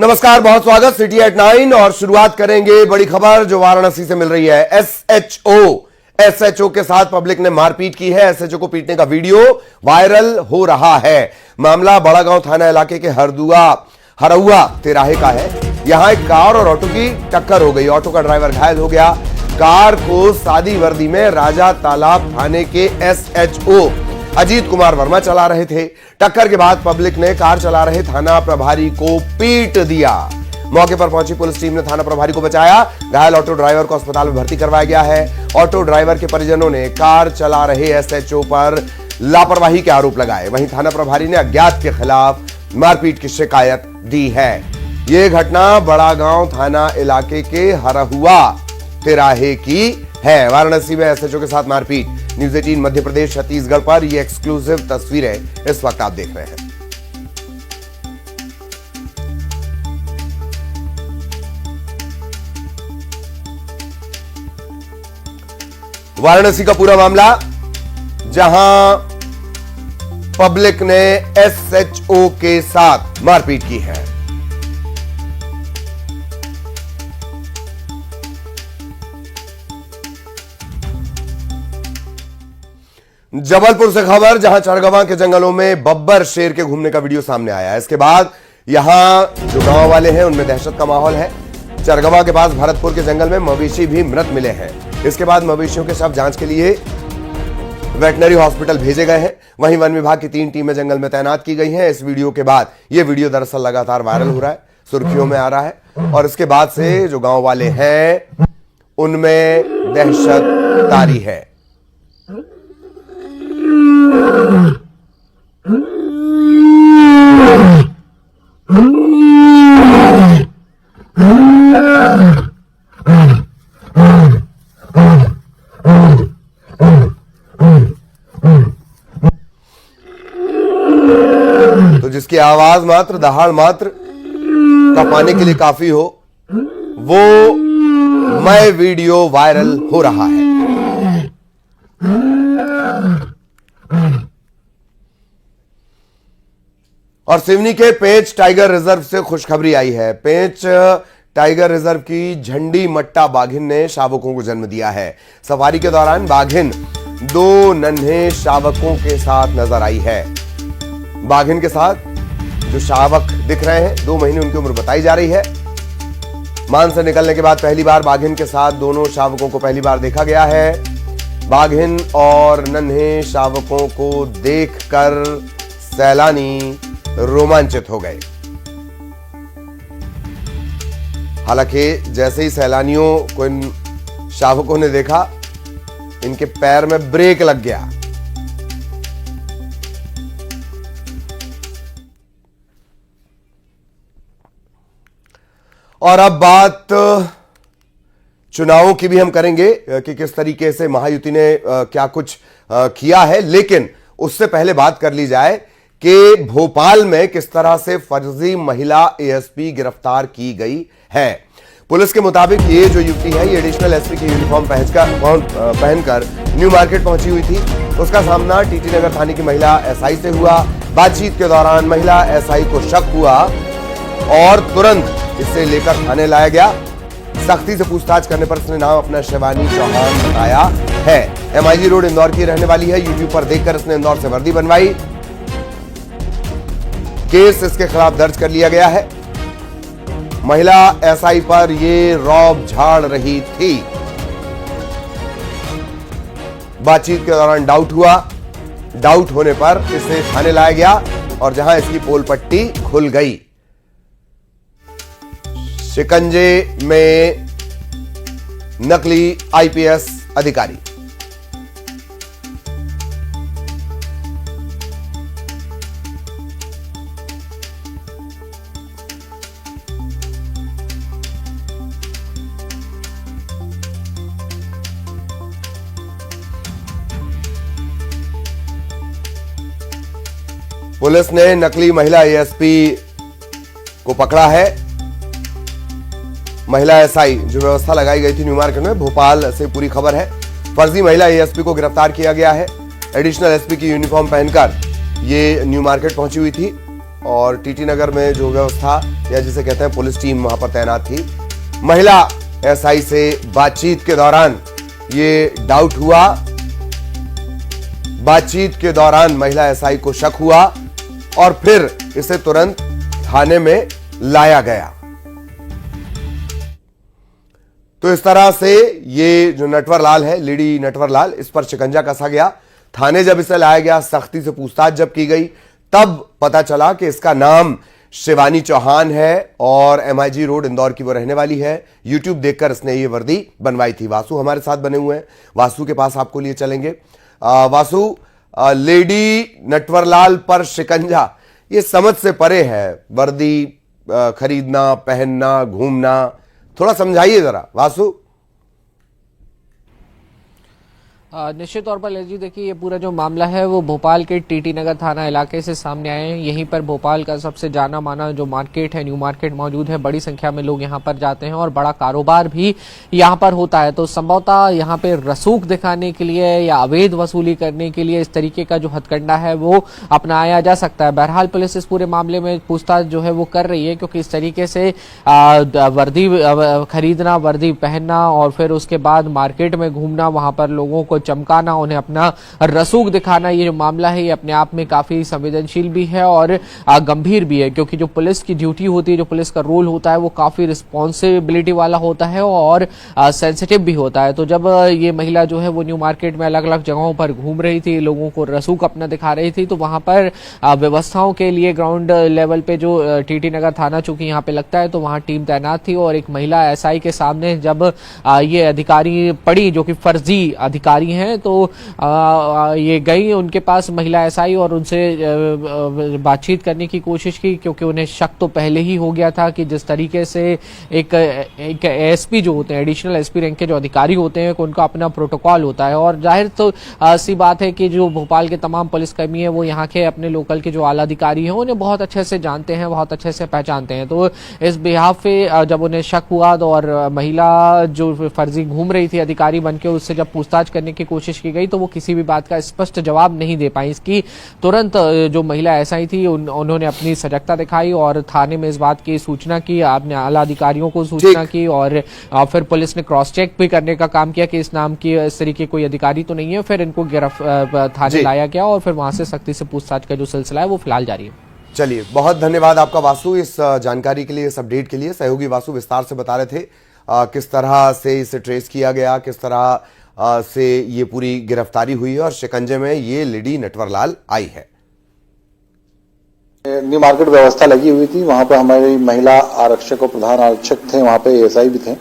नमस्कार, बहुत स्वागत सिटी एट 9 और शुरुआत करेंगे बड़ी खबर जो वाराणसी से मिल रही है। एसएचओ के साथ पब्लिक ने मारपीट की है। एसएचओ को पीटने का वीडियो वायरल हो रहा है। मामला बड़ागांव थाना इलाके के हरहुआ तिराहे का है। यहां एक कार और ऑटो की टक्कर हो गई। ऑटो का ड्राइवर घायल हो गया। कार को सादी वर्दी में राजा तालाब थाने के एसएचओ अजीत कुमार वर्मा चला रहे थे। टक्कर के बाद पब्लिक ने कार चला रहे थाना प्रभारी को पीट दिया। मौके पर पहुंची पुलिस टीम ने थाना प्रभारी को बचाया। घायल ऑटो ड्राइवर को अस्पताल में भर्ती करवाया गया है। ऑटो ड्राइवर के परिजनों ने कार चला रहे एसएचओ पर लापरवाही के आरोप लगाए। वहीं थाना प्रभारी ने अज्ञात के खिलाफ मारपीट की शिकायत दी है। यह घटना बड़ागांव थाना इलाके के हरहुआ तिराहे की है। वाराणसी में एसएचओ के साथ मारपीट। न्यूज़ 18 मध्य प्रदेश छत्तीसगढ़ पर ये एक्सक्लूसिव तस्वीरें इस वक्त आप देख रहे हैं। वाराणसी का पूरा मामला, जहां पब्लिक ने एसएचओ के साथ मारपीट की है। जबलपुर से खबर, जहां चरगवा के जंगलों में बब्बर शेर के घूमने का वीडियो सामने आया है। इसके बाद यहां जो गांव वाले हैं उनमें दहशत का माहौल है। चरगवा के पास भरतपुर के जंगल में मवेशी भी मृत मिले हैं। इसके बाद मवेशियों के शव जांच के लिए वेटनरी हॉस्पिटल भेजे गए हैं। वहीं वन विभाग की 3 टीमें जंगल में तैनात की गई हैं। इस वीडियो के बाद यह वीडियो दरअसल लगातार वायरल हो रहा है, सुर्खियों में आ रहा है और इसके बाद से जो गांव वाले हैं उनमें दहशत तारी है। तो जिसकी आवाज मात्र, दहाड़ मात्र का पाने के लिए काफी हो, वो मैं वीडियो वायरल हो रहा है। और सिवनी के पेंच टाइगर रिजर्व से खुशखबरी आई है। पेंच टाइगर रिजर्व की झंडी मट्टा बाघिन ने शावकों को जन्म दिया है। सफारी के दौरान बाघिन 2 नन्हे शावकों के साथ नजर आई है। बाघिन के साथ जो शावक दिख रहे हैं, 2 महीने उनकी उम्र बताई जा रही है। मान से निकलने के बाद पहली बार बाघिन के साथ दोनों शावकों को पहली बार देखा गया है। बाघिन और नन्हे शावकों को देखकर सैलानी रोमांचित हो गए। हालांकि जैसे ही सैलानियों को इन शावकों ने देखा, इनके पैर में ब्रेक लग गया। और अब बात चुनावों की भी हम करेंगे कि किस तरीके से महायुति ने क्या कुछ किया है, लेकिन उससे पहले बात कर ली जाए कि भोपाल में किस तरह से फर्जी महिला एएसपी गिरफ्तार की गई है। पुलिस के मुताबिक ये जो युवती है, ये एडिशनल एसपी की यूनिफॉर्म पहनकर न्यू मार्केट पहुंची हुई थी। उसका सामना टीटी नगर थाने की महिला एसआई से हुआ। बातचीत के दौरान महिला एसआई को शक हुआ और तुरंत इसे लेकर थाने लाया गया। सख्ती से पूछताछ करने पर इसने नाम अपना शिवानी चौहान बताया है। एमआईजी रोड इंदौर की रहने वाली है। यूट्यूब पर देखकर इसने इंदौर से वर्दी बनवाई। केस इसके खिलाफ दर्ज कर लिया गया है। महिला एसआई पर यह रौब झाड़ रही थी। बातचीत के दौरान डाउट हुआ। डाउट होने पर इसे थाने लाया गया और जहां इसकी पोल पट्टी खुल गई। शिकंजे में नकली आईपीएस अधिकारी। पुलिस ने नकली महिला एएसपी को पकड़ा है। महिला एसआई जो व्यवस्था लगाई गई थी न्यू मार्केट में, भोपाल से पूरी खबर है। फर्जी महिला एएसपी को गिरफ्तार किया गया है। एडिशनल एसपी की यूनिफॉर्म पहनकर ये न्यू मार्केट पहुंची हुई थी। और टीटी नगर में जो व्यवस्था या जिसे कहते हैं पुलिस टीम वहां पर तैनात थी। महिला एसआई से बातचीत के दौरान ये डाउट हुआ, बातचीत के दौरान महिला एसआई को शक हुआ और फिर इसे तुरंत थाने में लाया गया। तो इस तरह से ये जो नटवरलाल है, लेडी नटवरलाल, इस पर शिकंजा कसा गया। थाने जब इसे लाया गया, सख्ती से पूछताछ जब की गई, तब पता चला कि इसका नाम शिवानी चौहान है और एमआईजी रोड इंदौर की वो रहने वाली है। यूट्यूब देखकर इसने ये वर्दी बनवाई थी। वासु हमारे साथ बने हुए हैं, वासु के पास आपको लिए चलेंगे। वासु, लेडी नटवरलाल पर शिकंजा ये समझ से परे है, वर्दी खरीदना, पहनना, घूमना, थोड़ा समझाइए जरा वासु। निश्चित तौर पर ललित जी, देखिए ये पूरा जो मामला है वो भोपाल के टीटी नगर थाना इलाके से सामने आए हैं। यहीं पर भोपाल का सबसे जाना माना जो मार्केट है, न्यू मार्केट मौजूद है। बड़ी संख्या में लोग यहाँ पर जाते हैं और बड़ा कारोबार भी यहाँ पर होता है। तो संभवतः यहाँ पे रसूख दिखाने के लिए या अवैध वसूली करने के लिए इस तरीके का जो हथकंडा है वो अपनाया जा सकता है। बहरहाल पुलिस इस पूरे मामले में पूछताछ जो है वो कर रही है, क्योंकि इस तरीके से वर्दी खरीदना, वर्दी पहनना और फिर उसके बाद मार्केट में घूमना, वहां पर लोगों को चमकाना, उन्हें अपना रसूख दिखाना, ये जो मामला है ये अपने आप में काफी संवेदनशील भी है और गंभीर भी है। क्योंकि जो पुलिस की ड्यूटी होती है, जो पुलिस का रोल होता है, वो काफी रिस्पॉन्सिबिलिटी वाला होता है और सेंसिटिव भी होता है। तो जब ये महिला जो है वो न्यू मार्केट में अलग अलग जगहों पर घूम रही थी, लोगों को रसूख अपना दिखा रही थी, तो वहां पर व्यवस्थाओं के लिए ग्राउंड लेवल पे जो टीटी नगर थाना चूंकि यहाँ पे लगता है, तो वहां टीम तैनात थी और एक महिला एसआई के सामने जब ये अधिकारी पड़ी, जो कि फर्जी अधिकारी हैं, तो ये गई उनके पास महिला एसआई और उनसे बातचीत करने की कोशिश की, क्योंकि उन्हें शक तो पहले ही हो गया था कि जिस तरीके से एक एसपी जो होते हैं, एडिशनल एसपी रैंक के जो अधिकारी होते हैं, उनका अपना प्रोटोकॉल होता है। और जाहिर तो सी बात है कि जो भोपाल के तमाम पुलिसकर्मी है वो यहाँ के अपने लोकल के जो आला अधिकारी हैं उन्हें बहुत अच्छे से जानते हैं, बहुत अच्छे से पहचानते हैं। तो इस बिहाफ पे जब उन्हें शक हुआ और महिला जो फर्जी घूम रही थी अधिकारी बनके, उससे जब पूछताछ करने की कोशिश की गई तो वो किसी भी बात का स्पष्ट जवाब नहीं दे पाई। इसकी तुरंत जो महिला एसआई थी उन्होंने अपनी सजगता दिखाई और थाने में इस बात की सूचना की, आपने आला अधिकारियों को सूचना की और फिर पुलिस ने क्रॉस चेक भी करने का काम किया कि इस नाम की इस तरीके कोई अधिकारी तो नहीं है। फिर इनको थाने लाया गया और फिर वहां से सख्ती से पूछताछ का जो सिलसिला है वो फिलहाल जारी है। चलिए, बहुत धन्यवाद आपका वासु इस जानकारी के लिए, इस अपडेट के लिए। सहयोगी वासु विस्तार से बता रहे थे किस तरह से इसे ट्रेस किया गया, किस तरह से ये पूरी गिरफ्तारी हुई है और शिकंजे में ये लेडी नटवरलाल आई है। न्यू मार्केट व्यवस्था लगी हुई थी, वहां पर हमारी महिला आरक्षक और प्रधान आरक्षक थे, वहां पे एसआई भी थे।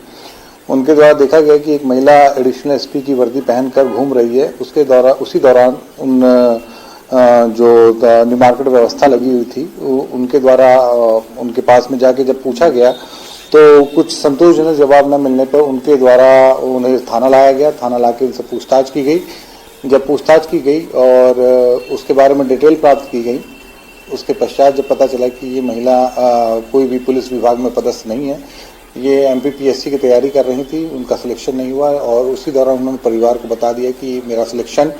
उनके द्वारा देखा गया कि एक महिला एडिशनल एसपी की वर्दी पहनकर घूम रही है। उसी दौरान उन जो न्यू मार्केट व्यवस्था लगी हुई थी उनके द्वारा उनके पास में जाके जब पूछा गया तो कुछ संतोषजनक जवाब न मिलने पर उनके द्वारा उन्हें थाना लाया गया। थाना लाके उनसे पूछताछ की गई। जब पूछताछ की गई और उसके बारे में डिटेल प्राप्त की गई, उसके पश्चात जब पता चला कि ये महिला कोई भी पुलिस विभाग में पदस्थ नहीं है, ये एमपीपीएससी की तैयारी कर रही थी, उनका सिलेक्शन नहीं हुआ और उसी दौरान उन्होंने परिवार को बता दिया कि मेरा सिलेक्शन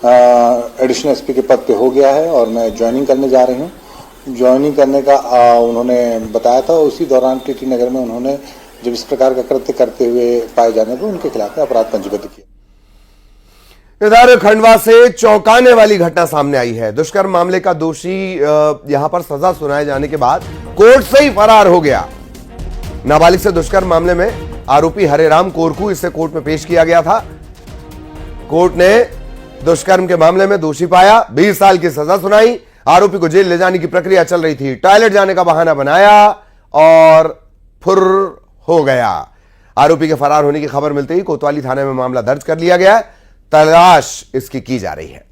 एडिशनल एसपी के पद पे हो गया है और मैं ज्वाइनिंग करने जा रही हूँ। ज्वाइनिंग करने का उन्होंने बताया था। उसी दौरान टीटी नगर में उन्होंने जब इस प्रकार का कृत्य करते हुए पाए जाने पर उनके खिलाफ अपराध पंजीबद्ध किया। इधर खंडवा से चौंकाने वाली घटना सामने आई है। दुष्कर्म मामले का दोषी यहां पर सजा सुनाए जाने के बाद कोर्ट से ही फरार हो गया। नाबालिग से दुष्कर्म मामले में आरोपी हरेराम कोरकू, इसे कोर्ट में पेश किया गया था। कोर्ट ने दुष्कर्म के मामले में दोषी पाया, 20 साल की सजा सुनाई। आरोपी को जेल ले जाने की प्रक्रिया चल रही थी, टॉयलेट जाने का बहाना बनाया और फुर हो गया। आरोपी के फरार होने की खबर मिलते ही कोतवाली थाने में मामला दर्ज कर लिया गया। तलाश इसकी की जा रही है।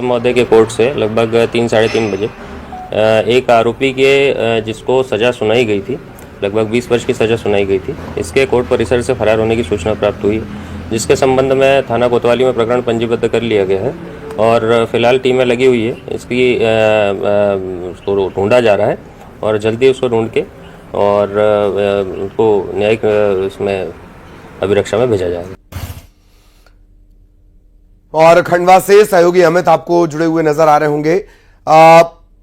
महोदय के कोर्ट से लगभग 3 साढ़े 3 बजे एक आरोपी के जिसको सजा सुनाई गई थी, लगभग 20 वर्ष की सजा सुनाई गई थी, इसके कोर्ट परिसर से फरार होने की सूचना प्राप्त हुई, जिसके संबंध में थाना कोतवाली में प्रकरण पंजीबद्ध कर लिया गया है और फिलहाल टीमें लगी हुई है। इसकी उसको ढूंढा जा रहा है और जल्दी उसको ढूंढ के और उनको न्यायिक इसमें अभिरक्षा में भेजा जाएगा। और खंडवा से सहयोगी अमित आपको जुड़े हुए नजर आ रहे होंगे।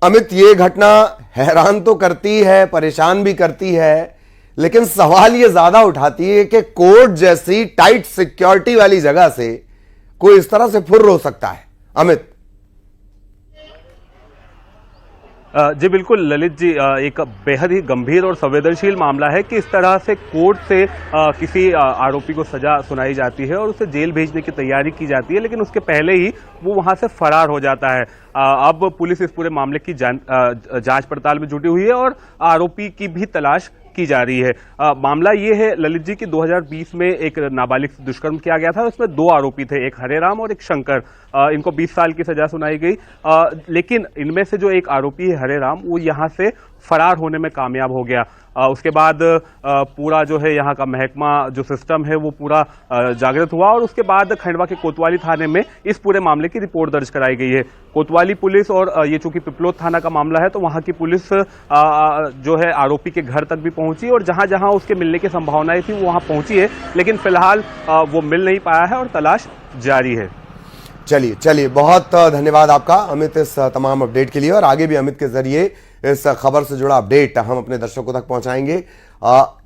अमित, ये घटना हैरान तो करती है, परेशान भी करती है, लेकिन सवाल ये ज्यादा उठाती है कि कोर्ट जैसी टाइट सिक्योरिटी वाली जगह से कोई इस तरह से फुर्र हो सकता है। अमित। जी बिल्कुल ललित जी, एक बेहद ही गंभीर और संवेदनशील मामला है कि इस तरह से कोर्ट से किसी आरोपी को सजा सुनाई जाती है और उसे जेल भेजने की तैयारी की जाती है, लेकिन उसके पहले ही वो वहां से फरार हो जाता है। अब पुलिस इस पूरे मामले की जांच पड़ताल में जुटी हुई है और आरोपी की भी तलाश की जा रही है। मामला ये है ललित जी कि 2020 में एक नाबालिग से दुष्कर्म किया गया था। उसमें दो आरोपी थे, एक हरेराम और एक शंकर। इनको 20 साल की सजा सुनाई गई, लेकिन इनमें से जो एक आरोपी है हरेराम, वो यहां से फरार होने में कामयाब हो गया। उसके बाद पूरा जो है यहाँ का महकमा जो सिस्टम है वो पूरा जागृत हुआ और उसके बाद खंडवा के कोतवाली थाने में इस पूरे मामले की रिपोर्ट दर्ज कराई गई है। कोतवाली पुलिस और ये चूंकि पिपलोद थाना का मामला है तो वहाँ की पुलिस जो है आरोपी के घर तक भी पहुंची और जहां जहां उसके मिलने की संभावनाएं थी वो वहां पहुंची है, लेकिन फिलहाल वो मिल नहीं पाया है और तलाश जारी है। चलिए, बहुत धन्यवाद आपका अमित इस तमाम अपडेट के लिए, और आगे भी अमित के जरिए इस खबर से जुड़ा अपडेट हम अपने दर्शकों तक पहुंचाएंगे।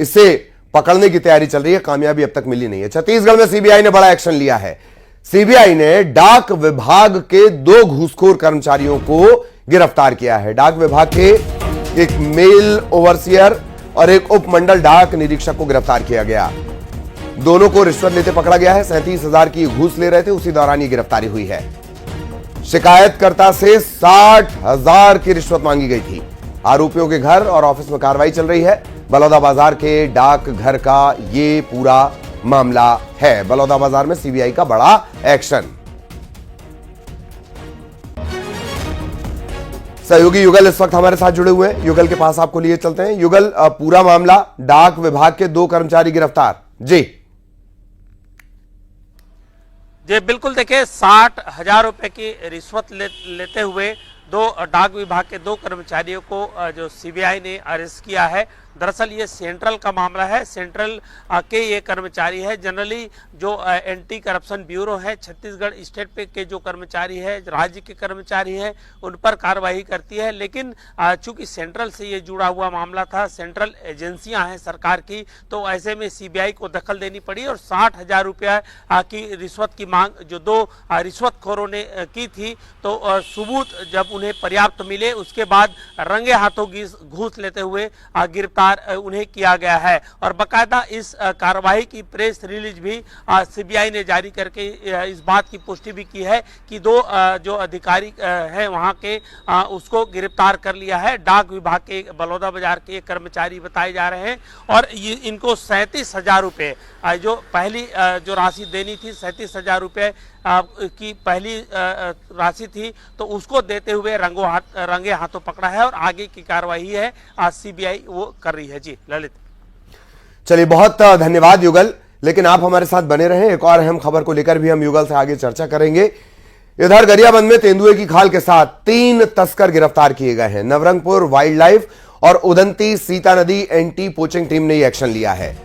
इसे पकड़ने की तैयारी चल रही है, कामयाबी अब तक मिली नहीं है। छत्तीसगढ़ में सीबीआई ने बड़ा एक्शन लिया है। सीबीआई ने डाक विभाग के 2 घूसखोर कर्मचारियों को गिरफ्तार किया है। डाक विभाग के एक मेल ओवरसियर और एक उपमंडल डाक निरीक्षक को गिरफ्तार किया गया। दोनों को रिश्वत लेते पकड़ा गया है। 37,000 की घूस ले रहे थे, उसी दौरान ये गिरफ्तारी हुई है। शिकायतकर्ता से 60,000 की रिश्वत मांगी गई थी। आरोपियों के घर और ऑफिस में कार्रवाई चल रही है। बलौदाबाजार के डाक घर का ये पूरा मामला है। बलौदाबाजार में सीबीआई का बड़ा एक्शन। सहयोगी युगल इस वक्त हमारे साथ जुड़े हुए हैं। युगल के पास आपको लिए चलते हैं। युगल, पूरा मामला, डाक विभाग के 2 कर्मचारी गिरफ्तार। जी बिल्कुल, देखिए 60,000 रुपए की रिश्वत लेते हुए 2 डाक विभाग के 2 कर्मचारियों को जो सीबीआई ने अरेस्ट किया है। दरअसल ये सेंट्रल का मामला है। सेंट्रल के ये कर्मचारी है। जनरली जो एंटी करप्शन ब्यूरो है छत्तीसगढ़ स्टेट पे के जो कर्मचारी है, राज्य के कर्मचारी हैं, उन पर कार्रवाई करती है, लेकिन चूंकि सेंट्रल से ये जुड़ा हुआ मामला था, सेंट्रल एजेंसियां हैं सरकार की, तो ऐसे में सीबीआई को दखल देनी पड़ी और 60,000 रुपया की रिश्वत की मांग जो 2 रिश्वतखोरों ने की थी, तो सबूत जब उन्हें पर्याप्त मिले उसके बाद रंगे हाथों घूस लेते हुए गिरफ्तार उन्हें किया गया है। और बाकायदा इस कार्रवाई की प्रेस रिलीज भी सीबीआई ने जारी करके इस बात की पुष्टि भी की है कि 2 जो अधिकारी हैं वहां के उसको गिरफ्तार कर लिया है। डाक विभाग के बलौदाबाजार के कर्मचारी बताए जा रहे हैं और इनको 37,000 रुपये जो पहली जो राशि देनी थी, 37,000 रुपये की पहली राशि थी, तो उसको देते हुए रंगे हाथों पकड़ा है और आगे की कार्रवाई है सीबीआई वो कर रही है। जी ललित। चलिए, बहुत धन्यवाद युगल, लेकिन आप हमारे साथ बने रहें। एक और अहम खबर को लेकर भी हम युगल से आगे चर्चा करेंगे। इधर गरियाबंद में तेंदुए की खाल के साथ 3 तस्कर गिरफ्तार किए गए हैं। नवरंगपुर वाइल्ड लाइफ और उदंती सीता नदी एंटी पोचिंग टीम ने यह एक्शन लिया है।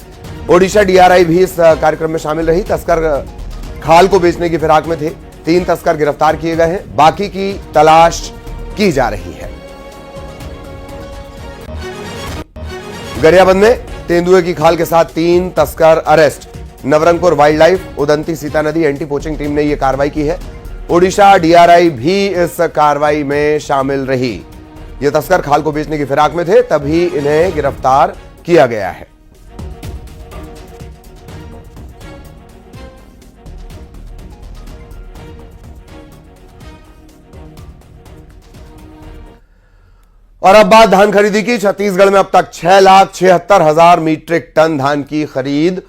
ओडिशा डीआरआई भी इस कार्यक्रम में शामिल रही। तस्कर खाल को बेचने की फिराक में थे। 3 तस्कर गिरफ्तार किए गए हैं, बाकी की तलाश की जा रही है। गरियाबंद में तेंदुए की खाल के साथ 3 तस्कर arrest. Nabarangpur wild life, Udanti Sita नदी एंटी पोचिंग टीम ने यह कार्रवाई की है। ओडिशा डीआरआई भी इस कार्रवाई में शामिल रही। ये तस्कर खाल को बेचने की फिराक में थे, तभी इन्हें गिरफ्तार किया गया है। और अब बात धान खरीदी की। छत्तीसगढ़ में अब तक 6,76,000 मीट्रिक टन धान की खरीद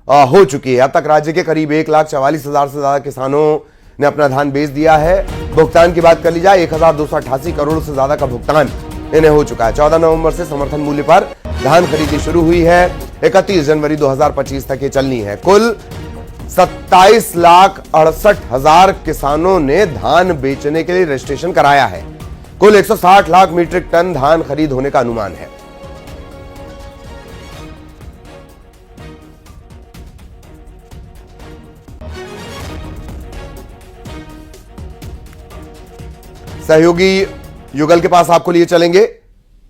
हो चुकी है। अब तक राज्य के करीब 1,44,000 से ज्यादा किसानों ने अपना धान बेच दिया है। भुगतान की बात कर ली जाए, 1,288 करोड़ से ज्यादा का भुगतान इन्हें हो चुका है। 14 नवंबर से समर्थन मूल्य पर धान खरीदी शुरू हुई है। 31 जनवरी 2025 तक ये चलनी है। कुल 27,68,000 किसानों ने धान बेचने के लिए रजिस्ट्रेशन कराया है। कुल 160 लाख मीट्रिक टन धान खरीद होने का अनुमान है। सहयोगी युगल के पास आपको लिए चलेंगे।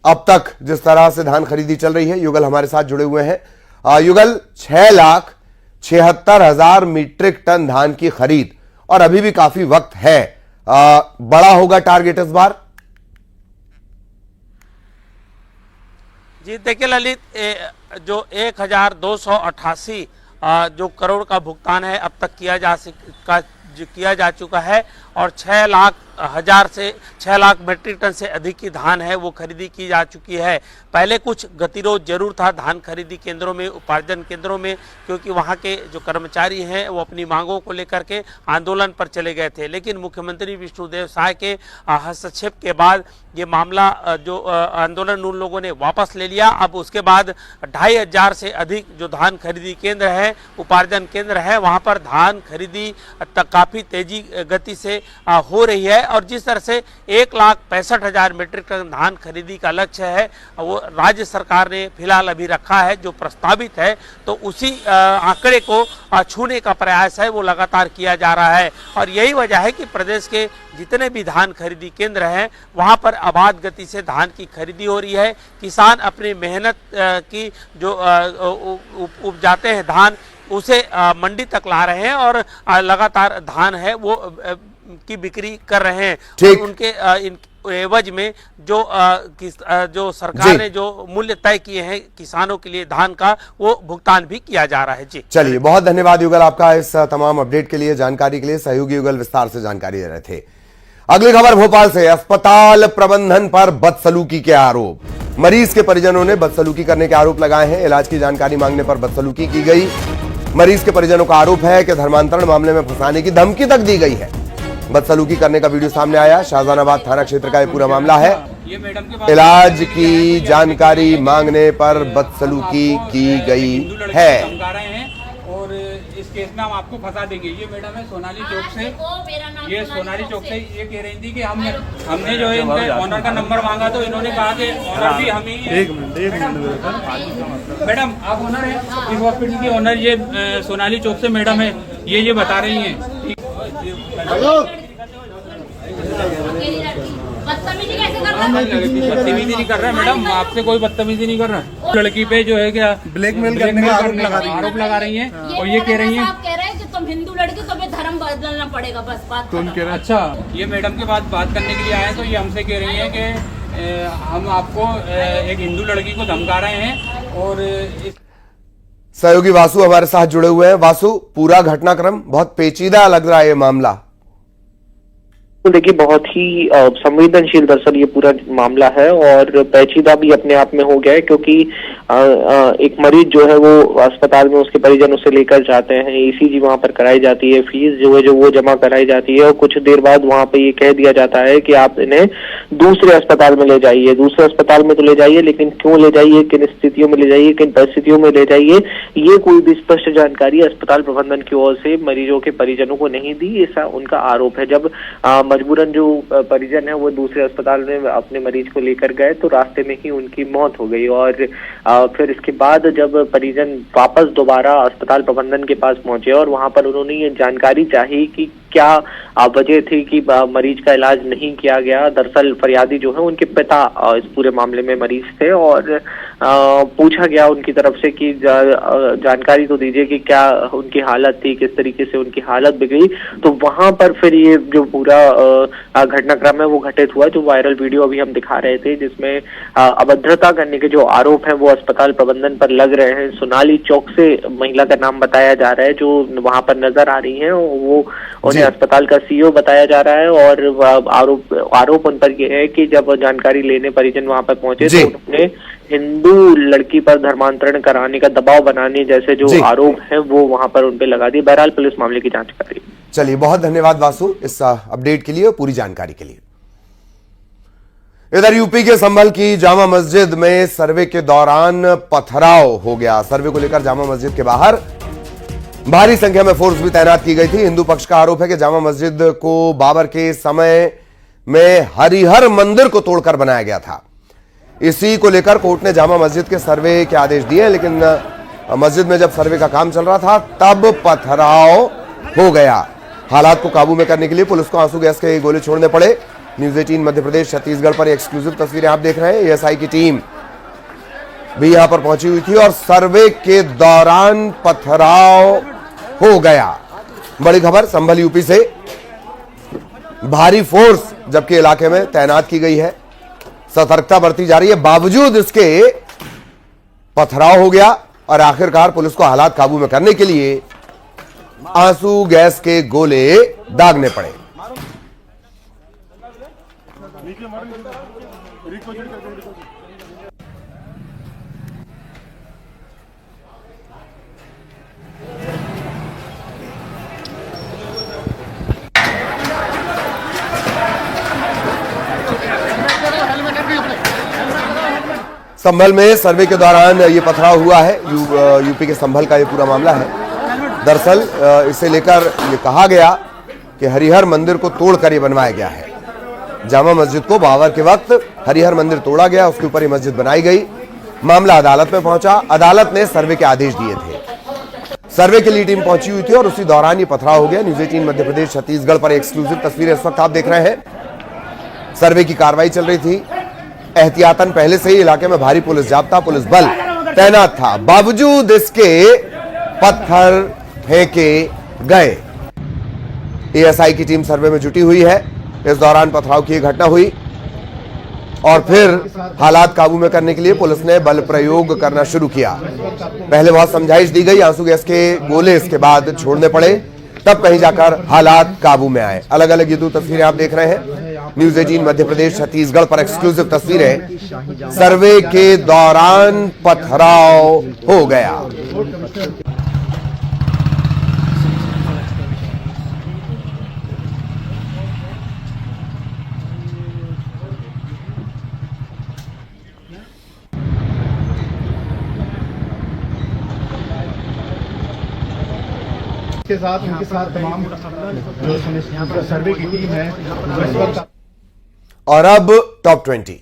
अब तक जिस तरह से धान खरीदी चल रही है, युगल हमारे साथ जुड़े हुए हैं। युगल, 6,76,000 मीट्रिक टन धान की खरीद और अभी भी काफी वक्त है। बड़ा होगा टारगेट इस बार? जी देखिए ललित, जो 1,288 जो करोड़ का भुगतान है अब तक किया जा चुका है और 6 लाख मीट्रिक टन से अधिक की धान है वो खरीदी की जा चुकी है। पहले कुछ गतिरोध जरूर था धान खरीदी केंद्रों में, उपार्जन केंद्रों में, क्योंकि वहां के जो कर्मचारी हैं वो अपनी मांगों को लेकर के आंदोलन पर चले गए थे। लेकिन मुख्यमंत्री विष्णुदेव साय के हस्तक्षेप के बाद ये मामला जो आंदोलन उन लोगों ने वापस ले लिया। अब उसके बाद 2,500 से अधिक जो धान खरीदी केंद्र है, उपार्जन केंद्र है, वहां पर धान खरीदी काफी तेजी गति से हो रही है। और जिस तरह से 1,65,000 मीट्रिक टन धान खरीदी का लक्ष्य है वो राज्य सरकार ने फिलहाल अभी रखा है, जो प्रस्तावित है, तो उसी आंकड़े को छूने का प्रयास है वो लगातार किया जा रहा है। और यही वजह है कि प्रदेश के जितने भी धान खरीदी केंद्र हैं वहां पर अबाध गति से धान की खरीदी हो रही है। किसान अपनी मेहनत की जो उपजाते हैं धान, उसे मंडी तक ला रहे हैं और लगातार धान है वो की बिक्री कर रहे हैं। और उनके एवज में जो सरकार ने जो मूल्य तय किए हैं किसानों के लिए धान का, वो भुगतान भी किया जा रहा है। जी चलिए, बहुत धन्यवाद युगल आपका इस तमाम अपडेट के लिए, जानकारी के लिए। सहयोगी युगल विस्तार से जानकारी दे रहे थे। अगली खबर भोपाल से। अस्पताल प्रबंधन पर बदसलूकी के आरोप। मरीज के परिजनों ने बदसलूकी करने के आरोप लगाए हैं। इलाज की जानकारी मांगने पर बदसलूकी की गई। मरीज के परिजनों का आरोप है कि धर्मांतरण मामले में फंसाने की धमकी तक दी गई है। बदसलूकी करने का वीडियो सामने आया। शाहजहानाबाद थाना क्षेत्र का यह पूरा मामला है। इलाज की जानकारी मांगने पर बदसलूकी की गई है। और इस केस में हम आपको फंसा देंगे। ये मैडम है सोनाली चौक से, ये सोनाली चौक से ये कह रही थी कि हमने जो है इनके ऑनर का नंबर मांगा तो इन्होंने कहा कि ऑनर भी हम ही। एक मिनट मैडम, आप ऑनर हैं इस हॉस्पिटल की? ऑनर ये सोनाली चौक से मैडम है, ये बता रही हैं। बदतमीजी नहीं कर रहा है मैडम, आपसे कोई बदतमीजी नहीं कर रहा है। लड़की पे जो है क्या ब्लैकमेल करने का आरोप लगा रही हैं और ये कह रही हैं आप कह रहे हैं कि तुम हिंदू लड़की, तुम्हें धर्म बदलना पड़ेगा, बस बात तुम कह रहे हैं। अच्छा, ये मैडम के बाद बात करने के लिए आए तो ये हमसे कह रही हैं कि हम आपको एक हिंदू लड़की को धमका रहे हैं। और सहयोगी वासु हमारे साथ जुड़े हुए हैं। वासु, पूरा घटनाक्रम बहुत पेचीदा लग रहा है ये मामला। तो देखिए, बहुत ही संवेदनशील दरअसल ये पूरा मामला है और पेचीदा भी अपने आप में हो गया है, क्योंकि एक मरीज जो है वो अस्पताल में उसके परिजन उसे लेकर जाते हैं, ईसीजी वहां पर कराई जाती है, फीस जो है जो वो जमा कराई जाती है और कुछ देर बाद वहां पे ये कह दिया जाता है कि आप इन्हें दूसरे अस्पताल में ले जाइए। दूसरे अस्पताल में तो ले जाइए, लेकिन क्यों ले जाइए, किन स्थितियों में ले जाइए, किन परिस्थितियों में ले जाइए, ये कोई भी स्पष्ट जानकारी अस्पताल प्रबंधन की ओर से मरीजों के परिजनों को नहीं दी, ऐसा उनका आरोप है। जब मजबूरन जो परिजन है वो दूसरे अस्पताल में अपने मरीज को लेकर गए तो रास्ते में ही उनकी मौत हो गई। और फिर इसके बाद जब परिजन वापस दोबारा अस्पताल प्रबंधन के पास पहुंचे और वहां पर उन्होंने ये जानकारी चाही कि क्या वजह थी कि मरीज का इलाज नहीं किया गया। दरअसल फरियादी जो है उनके पिता इस पूरे मामले में मरीज थे और पूछा गया उनकी तरफ से कि जानकारी तो दीजिए कि क्या उनकी हालत थी, किस तरीके से उनकी हालत बिगड़ी। तो वहां पर फिर ये जो पूरा घटनाक्रम है वो घटित हुआ, जो वायरल वीडियो अभी हम दिखा रहे थे, जिसमें अभद्रता करने के जो आरोप हैं वो अस्पताल प्रबंधन पर लग रहे हैं। सोनाली चौक से महिला का नाम बताया जा रहा है जो वहां पर नजर आ रही है, वो उन्हें अस्पताल का सीईओ बताया जा रहा है। और आरोप उन पर यह है कि जब जानकारी लेने परिजन वहां पर पहुंचे तो उन्होंने हिंदू लड़की पर धर्मांतरण कराने का दबाव बनाने जैसे जो आरोप है वो वहां पर उन पे लगा दिए। बहरहाल पुलिस मामले की जांच कर रही है। चलिए, बहुत धन्यवाद वासु इस अपडेट के लिए और पूरी जानकारी के लिए। इधर यूपी के संभल की जामा मस्जिद में सर्वे के दौरान पथराव हो गया। सर्वे को लेकर जामा मस्जिद के बाहर भारी संख्या में फोर्स भी तैनात की गई थी। हिंदू पक्ष का आरोप है कि जामा मस्जिद को बाबर के समय में हरिहर मंदिर को तोड़कर बनाया गया था। इसी को लेकर कोर्ट ने जामा मस्जिद के सर्वे के आदेश दिए, लेकिन मस्जिद में जब सर्वे का काम चल रहा था तब पथराव हो गया। हालात को काबू में करने के लिए पुलिस को आंसू गैस के गोले छोड़ने पड़े। न्यूज 18 मध्य प्रदेश छत्तीसगढ़ पर एक्सक्लूसिव तस्वीरें आप देख रहे हैं। एएसआई की टीम भी यहां पर पहुंची हुई थी और सर्वे के दौरान पथराव हो गया। बड़ी खबर संभल यूपी से। भारी फोर्स जबकि इलाके में तैनात की गई है, सतर्कता बरती जा रही है, बावजूद इसके पथराव हो गया और आखिरकार पुलिस को हालात काबू में करने के लिए आंसू गैस के गोले दागने पड़े। संभल में सर्वे के दौरान ये पथराव हुआ है। यूपी के संभल का ये पूरा मामला है। दरअसल इसे लेकर ये कहा गया कि हरिहर मंदिर को तोड़कर ये बनवाया गया है। जामा मस्जिद को बाबर के वक्त हरिहर मंदिर तोड़ा गया, उसके ऊपर ये मस्जिद बनाई गई। मामला अदालत में पहुंचा, अदालत ने सर्वे के आदेश दिए थे। सर्वे के लिए टीम पहुंची हुई थी और उसी दौरान ये पथराव हो गया। न्यूज 18 मध्य प्रदेश छत्तीसगढ़ पर एक्सक्लूसिव तस्वीरें इस वक्त आप देख रहे हैं। सर्वे की कार्रवाई चल रही थी। एहतियातन पहले से ही इलाके में भारी पुलिस जाब्ता, पुलिस बल तैनात था, बावजूद इसके पत्थर फेंके गए। एएसआई की टीम सर्वे में जुटी हुई है। इस दौरान पथराव की घटना हुई और फिर हालात काबू में करने के लिए पुलिस ने बल प्रयोग करना शुरू किया। पहले बहुत समझाइश दी गई, आंसू गैस के गोले इसके बाद छोड़ने पड़े, तब कहीं जाकर हालात काबू में आए। अलग अलग ये दो तस्वीरें आप देख रहे हैं। न्यूज 18 मध्य प्रदेश छत्तीसगढ़ पर एक्सक्लूसिव तस्वीरें। सर्वे के दौरान पथराव हो गया। के साथ उनके साथ तमाम जो सर्वे की टीम है। और अब टॉप 20।